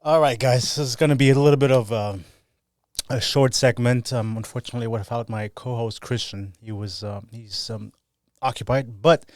All right, guys. This is going to be a little bit of a short segment. Unfortunately, without my co-host Christian, he's occupied. But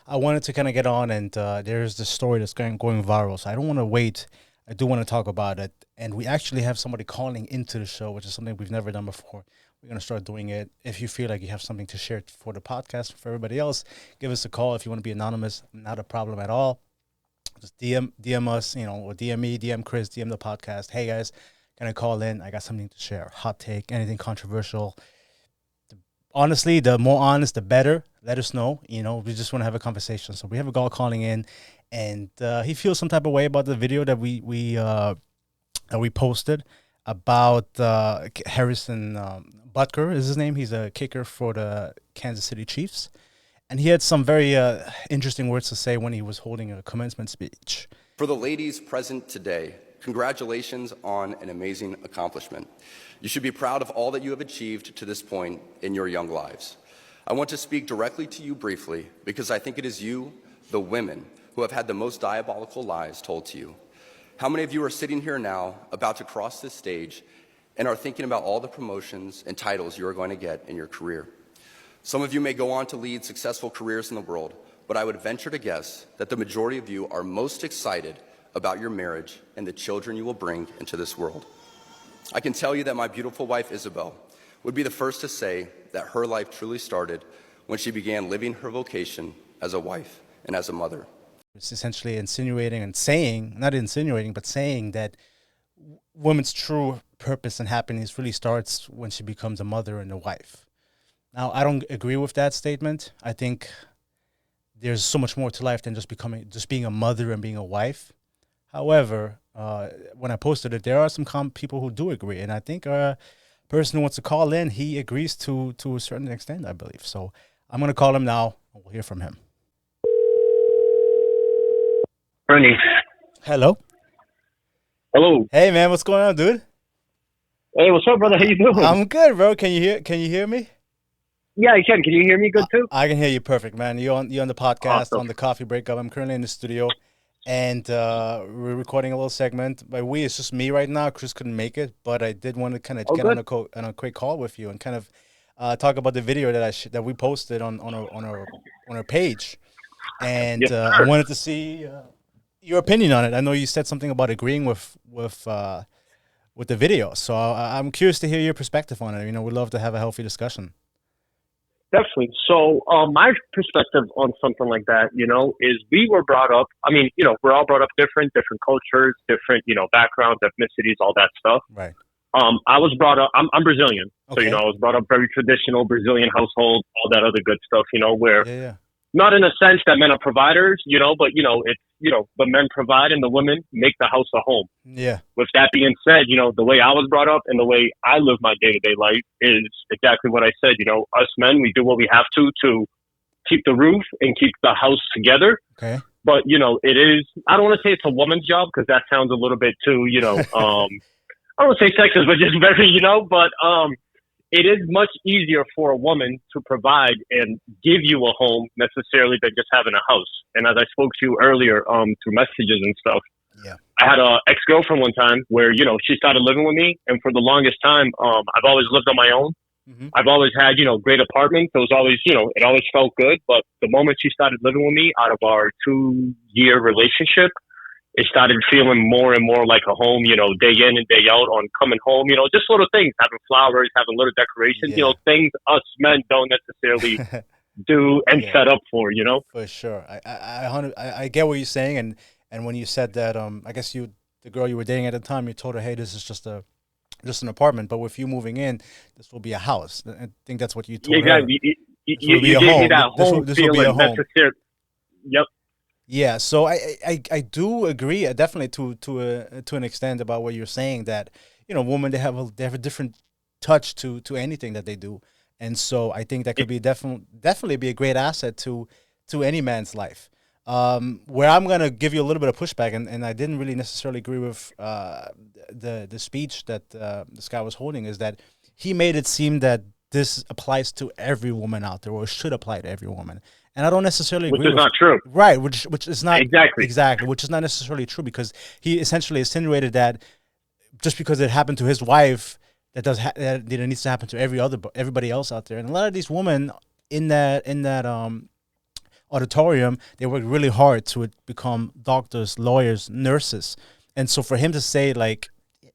I wanted to kind of get on, and there's this story that's going viral. So I don't want to wait. I do want to talk about it, and we actually have somebody calling into the show, which is something we've never done before. We're going to start doing it. If you feel like you have something to share for the podcast for everybody else, give us a call. If you want to be anonymous, not a problem at all. Just DM us, or DM me, DM Chris, DM the podcast. Hey guys, can I call in? I got something to share. Hot take, anything controversial. Honestly, the more honest, the better. Let us know. We just want to have a conversation. So we have a guy calling in, and he feels some type of way about the video that we posted about Harrison Butker is his name. He's a kicker for the Kansas City Chiefs. And he had some very interesting words to say when he was holding a commencement speech. For the ladies present today, congratulations on an amazing accomplishment. You should be proud of all that you have achieved to this point in your young lives. I want to speak directly to you briefly because I think it is you, the women, who have had the most diabolical lies told to you. How many of you are sitting here now about to cross this stage and are thinking about all the promotions and titles you are going to get in your career? Some of you may go on to lead successful careers in the world, but I would venture to guess that the majority of you are most excited about your marriage and the children you will bring into this world. I can tell you that my beautiful wife, Isabel, would be the first to say that her life truly started when she began living her vocation as a wife and as a mother. It's essentially insinuating and saying, not insinuating, but saying that woman's true purpose and happiness really starts when she becomes a mother and a wife. Now, I don't agree with that statement. I think there's so much more to life than just being a mother and being a wife. However, when I posted it, there are some people who do agree, and I think a person who wants to call in, he agrees to a certain extent, I believe. So I'm going to call him now, and we'll hear from him. Bernie. Hello. Hello. Hey, man, what's going on, dude? Hey, what's up, brother? How you doing? I'm good, bro. Can you hear me? Yeah, I can. Can you hear me good too? I can hear you perfect, man. You're on the podcast, Awesome. on the Coffee Breakup. I'm currently in the studio, and we're recording a little segment. By we, it's just me right now. Chris couldn't make it, but I did want to kind of get on a quick call with you and kind of talk about the video that we posted on our page, and I wanted to see your opinion on it. I know you said something about agreeing with the video, so I'm curious to hear your perspective on it. We'd love to have a healthy discussion. Definitely. So my perspective on something like that, is we were brought up, we're all brought up different cultures, different, backgrounds, ethnicities, all that stuff. Right. I was brought up, I'm Brazilian. Okay. So, I was brought up very traditional Brazilian household, all that other good stuff, where Yeah. not in a sense that men are providers, but, it's, the men provide and the women make the house a home. Yeah. With that being said, the way I was brought up and the way I live my day-to-day life is exactly what I said. Us men, we do what we have to keep the roof and keep the house together. Okay. But, it is, I don't want to say it's a woman's job because that sounds a little bit too, I don't want to say sexist, but just very, but it is much easier for a woman to provide and give you a home necessarily than just having a house. And as I spoke to you earlier through messages and stuff, yeah, I had a ex-girlfriend one time where, she started living with me. And for the longest time, I've always lived on my own. Mm-hmm. I've always had, great apartments. It was always, it always felt good. But the moment she started living with me out of our 2-year relationship, it started feeling more and more like a home, day in and day out on coming home, just little things, having flowers, having little decorations, things us men don't necessarily do and set up for, For sure. I get what you're saying. And when you said that, I guess the girl you were dating at the time, you told her, hey, this is just an apartment, but with you moving in, this will be a house. I think that's what you told her. You gave me that home feeling necessary. Yep. Yeah, so I do agree definitely to an extent about what you're saying that women they have a different touch to anything that they do, and so I think that could be definitely be a great asset to any man's life. Where I'm gonna give you a little bit of pushback, and I didn't really necessarily agree with the speech that this guy was holding, is that he made it seem that this applies to every woman out there, or should apply to every woman. And I don't necessarily Which agree is with not true. Right, which is not Exactly. which is not necessarily true, because he essentially insinuated that just because it happened to his wife, that it needs to happen to everybody else out there. And a lot of these women in that auditorium, they work really hard to become doctors, lawyers, nurses. And so for him to say, like,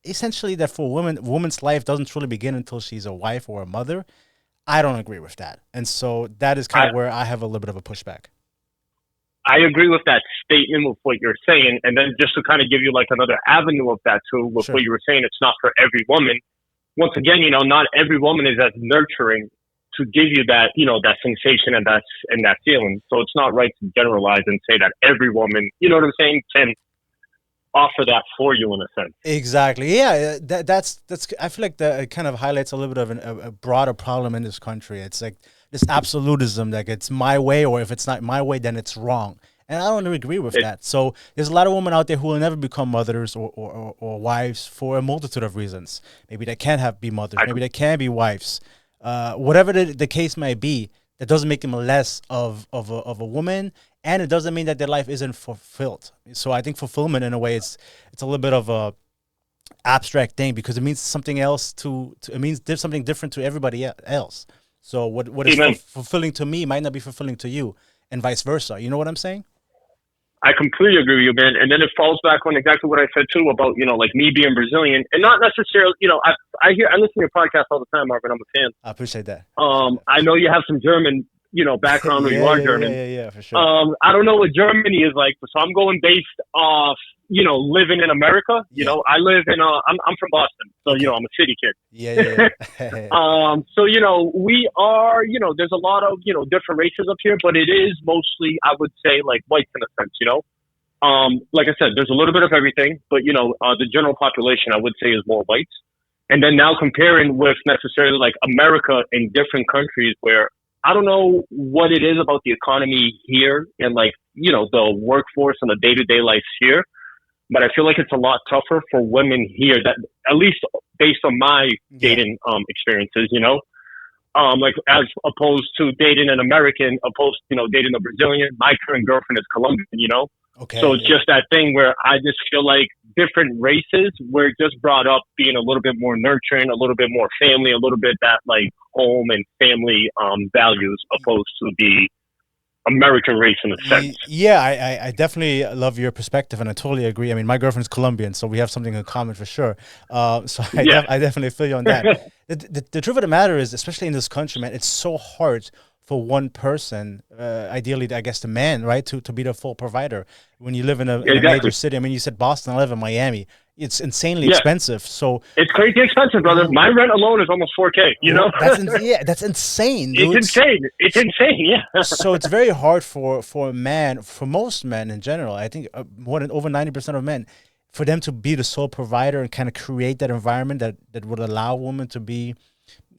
essentially that for a woman's life doesn't truly begin until she's a wife or a mother, I don't agree with that. And so that is kind of where I have a little bit of a pushback. I agree with that statement with what you're saying. And then just to kind of give you like another avenue of that too, with Sure. what you were saying, it's not for every woman. Once again, not every woman is as nurturing to give you that, that sensation and that feeling. So it's not right to generalize and say that every woman, you know what I'm saying, can offer that for you in a sense. Exactly. Yeah, that's. I feel like that kind of highlights a little bit of a broader problem in this country. It's like this absolutism, like it's my way, or if it's not my way, then it's wrong. And I don't agree with that. So there's a lot of women out there who will never become mothers or wives for a multitude of reasons. Maybe they can't be mothers. Maybe they can be wives. Whatever the case might be, that doesn't make them less of a woman, and it doesn't mean that their life isn't fulfilled. So I think fulfillment, in a way, it's a little bit of a abstract thing, because it means something else it means there's something different to everybody else. So what is fulfilling to me might not be fulfilling to you, and vice versa. You know what I'm saying? I completely agree with you, man. And then it falls back on exactly what I said too about, like me being Brazilian, and not necessarily, I listen to your podcast all the time, Marvin. I'm a fan. I appreciate that. I know you have some German, background, or you are German. Yeah, for sure. I don't know what Germany is like, so I'm going based off, living in America. I live in, I'm from Boston, so, I'm a city kid. Yeah. So, we are, there's a lot of, different races up here, but it is mostly, I would say, like whites in a sense, like I said, there's a little bit of everything, but, the general population, I would say, is more whites. And then now comparing with necessarily like America in different countries where I don't know what it is about the economy here and like, the workforce and the day-to-day life here, but I feel like it's a lot tougher for women here, that at least based on my dating experiences, like as opposed to dating an American, opposed to, dating a Brazilian. My current girlfriend is Colombian, Okay. So it's just that thing where I just feel like different races were just brought up being a little bit more nurturing, a little bit more family, a little bit that like home and family values, opposed to the American race in a sense. Yeah, I definitely love your perspective, and I totally agree. I mean, my girlfriend's Colombian, so we have something in common for sure. So I definitely feel you on that. The truth of the matter is, especially in this country, man, it's so hard for one person, ideally, I guess the man, right, to be the full provider when you live in a major city. I mean, you said Boston, I live in Miami. It's insanely expensive. So it's crazy expensive, brother. My rent alone is almost $4,000. That's insane, dude. It's insane. Yeah. So it's very hard for a man, for most men in general. I think more than over 90% of men, for them to be the sole provider and kind of create that environment that would allow women to be,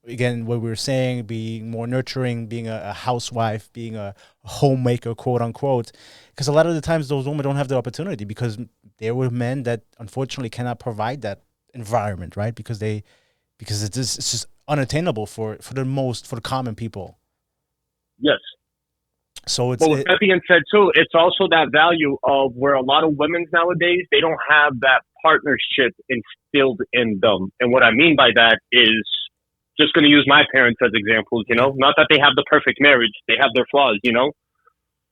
again, what we were saying, being more nurturing, being a housewife, being a homemaker, quote unquote. Because a lot of the times those women don't have the opportunity, because there were men that unfortunately cannot provide that environment, right? Because it's just unattainable for the common people. Yes. So it's. But with that being said, too, it's also that value of where a lot of women nowadays, they don't have that partnership instilled in them. And what I mean by that is, just going to use my parents as examples, not that they have the perfect marriage, they have their flaws,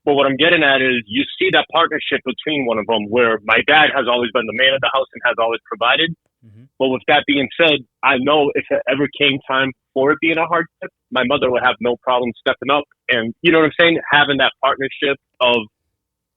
but what I'm getting at is you see that partnership between one of them, where my dad has always been the man of the house and has always provided. Mm-hmm. But with that being said, I know if it ever came time for it being a hardship, my mother would have no problem stepping up. And you know what I'm saying? Having that partnership of,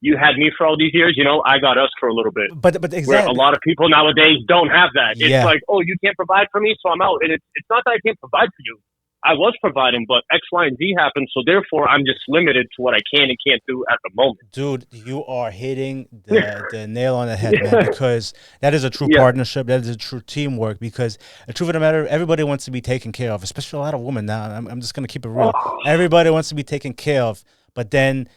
you had me for all these years, I got us for a little bit. But exactly. Where a lot of people nowadays don't have that. It's like, oh, you can't provide for me, so I'm out. And it's not that I can't provide for you. I was providing, but X, Y, and Z happened, so therefore I'm just limited to what I can and can't do at the moment. Dude, you are hitting the nail on the head, man, because that is a true partnership. That is a true teamwork, because the truth of the matter, everybody wants to be taken care of, especially a lot of women now. I'm just going to keep it real. Everybody wants to be taken care of, but then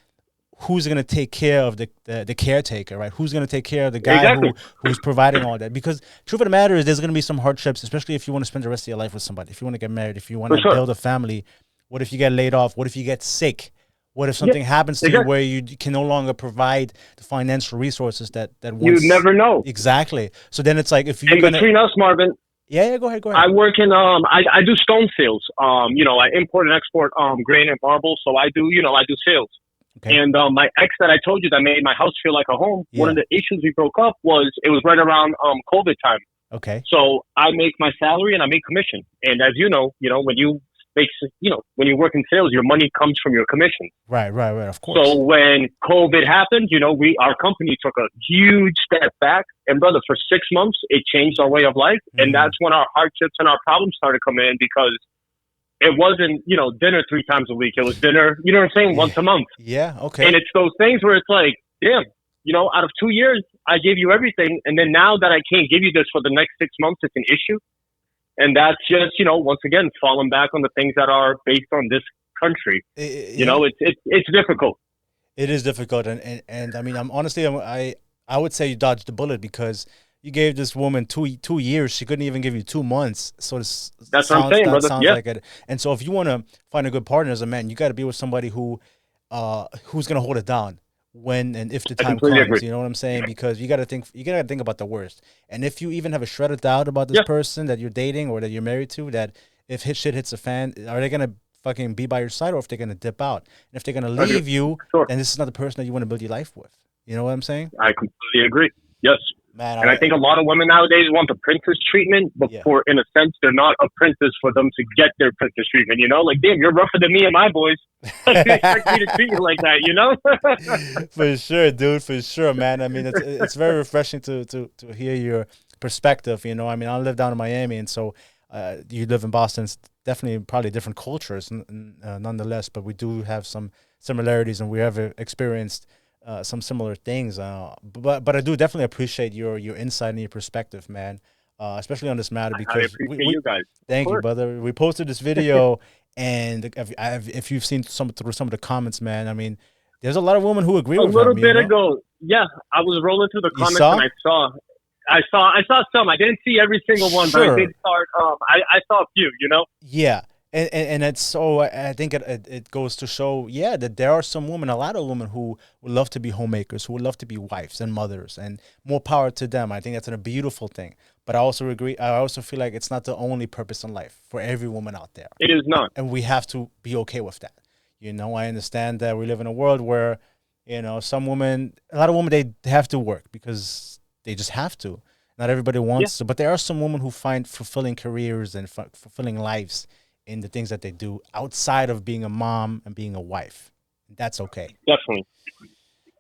who's going to take care of the caretaker, right? Who's going to take care of the guy who's providing all that? Because truth of the matter is, there's going to be some hardships, especially if you want to spend the rest of your life with somebody. If you want to get married, if you want to build a family, what if you get laid off? What if you get sick? What if something happens to you where you can no longer provide the financial resources that once... You never know. Exactly. So then it's like if you're and between us, Marvin, yeah, go ahead. I work in I do stone sales. You know, I import and export granite marble, so I do sales. Okay. And my ex that I told you that made my house feel like a home, one of the issues we broke up was it was right around COVID time. Okay. So I make my salary and I make commission. And as you know, when you make, when you work in sales, your money comes from your commission. Right. Of course. So when COVID happened, our company took a huge step back. And brother, for 6 months, it changed our way of life. Mm-hmm. And that's when our hardships and our problems started coming in, because it wasn't, dinner 3 times a week. It was dinner, you know what I'm saying, once a month. Yeah, okay. And it's those things where it's like, damn, out of 2 years, I gave you everything. And then now that I can't give you this for the next 6 months, it's an issue. And that's just, once again, falling back on the things that are based on this country. It's difficult. It is difficult. And I mean, I would say you dodged the bullet, because you gave this woman 2 years. She couldn't even give you 2 months. So that's what I'm saying, brother. Sounds like it. And so if you want to find a good partner as a man, you got to be with somebody who's going to hold it down when and if the time comes. Agree. You know what I'm saying? Because you got to think about the worst. And if you even have a shred of doubt about this person that you're dating or that you're married to, that if shit hits the fan, are they going to fucking be by your side, or if they're going to dip out? And if they're going to leave you, then this is not the person that you want to build your life with. You know what I'm saying? I completely agree. Yes. Man, and I think a lot of women nowadays want the princess treatment, but in a sense, they're not a princess for them to get their princess treatment. Like, damn, you're rougher than me and my boys. They expect me to treat you like that, For sure, dude. For sure, man. I mean, it's very refreshing to hear your perspective. I mean, I live down in Miami, and so you live in Boston. It's definitely probably different cultures, nonetheless. But we do have some similarities, and we have experienced some similar things, but I do definitely appreciate your insight and your perspective, man, especially on this matter, because I appreciate you guys. Thank you, brother. We posted this video, and if you've seen through some of the comments, man, I mean, there's a lot of women who agree with him. A little bit ago, I was rolling through the comments and I saw some. I didn't see every single one, but I did start. I saw a few. Yeah. And it's so, I think it goes to show, that there are some women, a lot of women who would love to be homemakers, who would love to be wives and mothers, and more power to them. I think that's a beautiful thing. But I also agree. I also feel like it's not the only purpose in life for every woman out there. It is not. And we have to be okay with that. I understand that we live in a world where, a lot of women, they have to work because they just have to. Not everybody wants to, but there are some women who find fulfilling careers and fulfilling lives in the things that they do outside of being a mom and being a wife. That's okay. Definitely.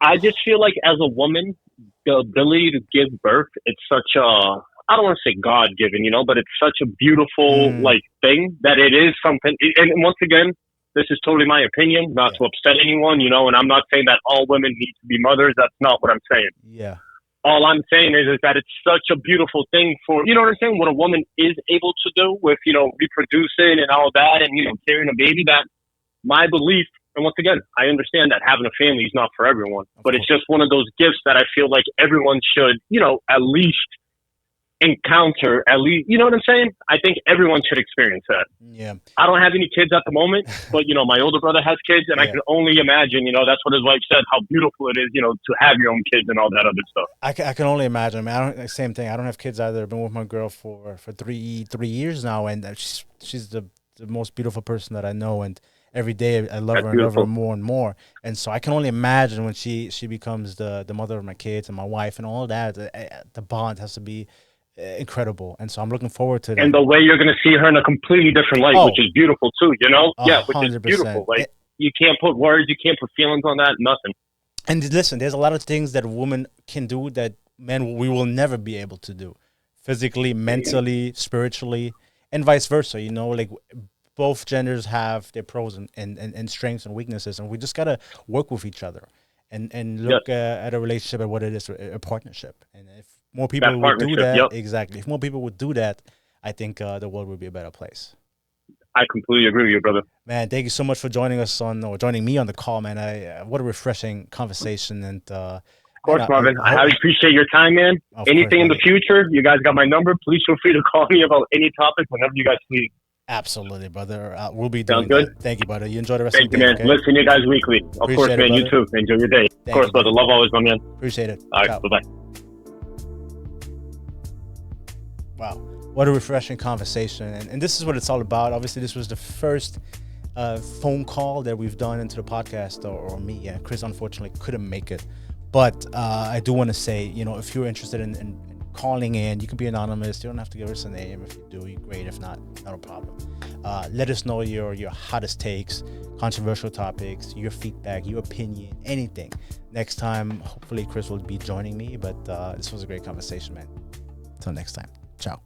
I just feel like as a woman, the ability to give birth, it's such I don't want to say God-given, but it's such a beautiful thing that it is something. And once again, this is totally my opinion, not to upset anyone, and I'm not saying that all women need to be mothers. That's not what I'm saying. Yeah. All I'm saying is that it's such a beautiful thing for, what I'm saying, what a woman is able to do with, reproducing and all that and, carrying a baby. That my belief, and once again, I understand that having a family is not for everyone, but it's just one of those gifts that I feel like everyone should, at least encounter, you know what I'm saying? I think everyone should experience that. Yeah. I don't have any kids at the moment, but my older brother has kids, and I can only imagine, that's what his wife said, how beautiful it is, to have your own kids and all that other stuff. I can only imagine. I mean, same thing. I don't have kids either. I've been with my girl for 3 years now, and she's the most beautiful person that I know, and every day I love her and love her more and more. And so I can only imagine when she becomes the mother of my kids and my wife and all that, the bond has to be incredible. And so I'm looking forward to that. And the way you're going to see her in a completely different light, which is beautiful too, which 100%. Is beautiful. Like, you can't put words, you can't put feelings on that, nothing. And listen, there's a lot of things that women can do that men, we will never be able to do. Physically, mentally, spiritually, and vice versa. Like both genders have their pros and strengths and weaknesses, and we just got to work with each other and look at a relationship and what it is, a partnership. And if more people would do that, exactly. If more people would do that, I think the world would be a better place. I completely agree with you, brother. Man, thank you so much for joining me on the call, man. What a refreshing conversation. And of course, Marvin. I appreciate your time, man. Anything in the future, you guys got my number. Please feel free to call me about any topic whenever you guys please. Absolutely, brother. We'll be Sounds doing good? that. Thank you, brother. You enjoy the rest Thank of you, the day. man. Okay? Listen to you guys weekly. Of Appreciate course, it, man. You brother. too. Enjoy your day. Of Thank course, you, brother. Love always, my man. Appreciate it. All right. Ciao. Bye-bye. Wow, what a refreshing conversation. And this is what it's all about. Obviously, this was the first phone call that we've done into the podcast, or me. And Chris, unfortunately, couldn't make it. But I do want to say, if you're interested in calling in, you can be anonymous. You don't have to give us a name. If you do, you're great. If not, not a problem. Let us know your hottest takes, controversial topics, your feedback, your opinion, anything. Next time, hopefully, Chris will be joining me. But this was a great conversation, man. Until next time. Ciao.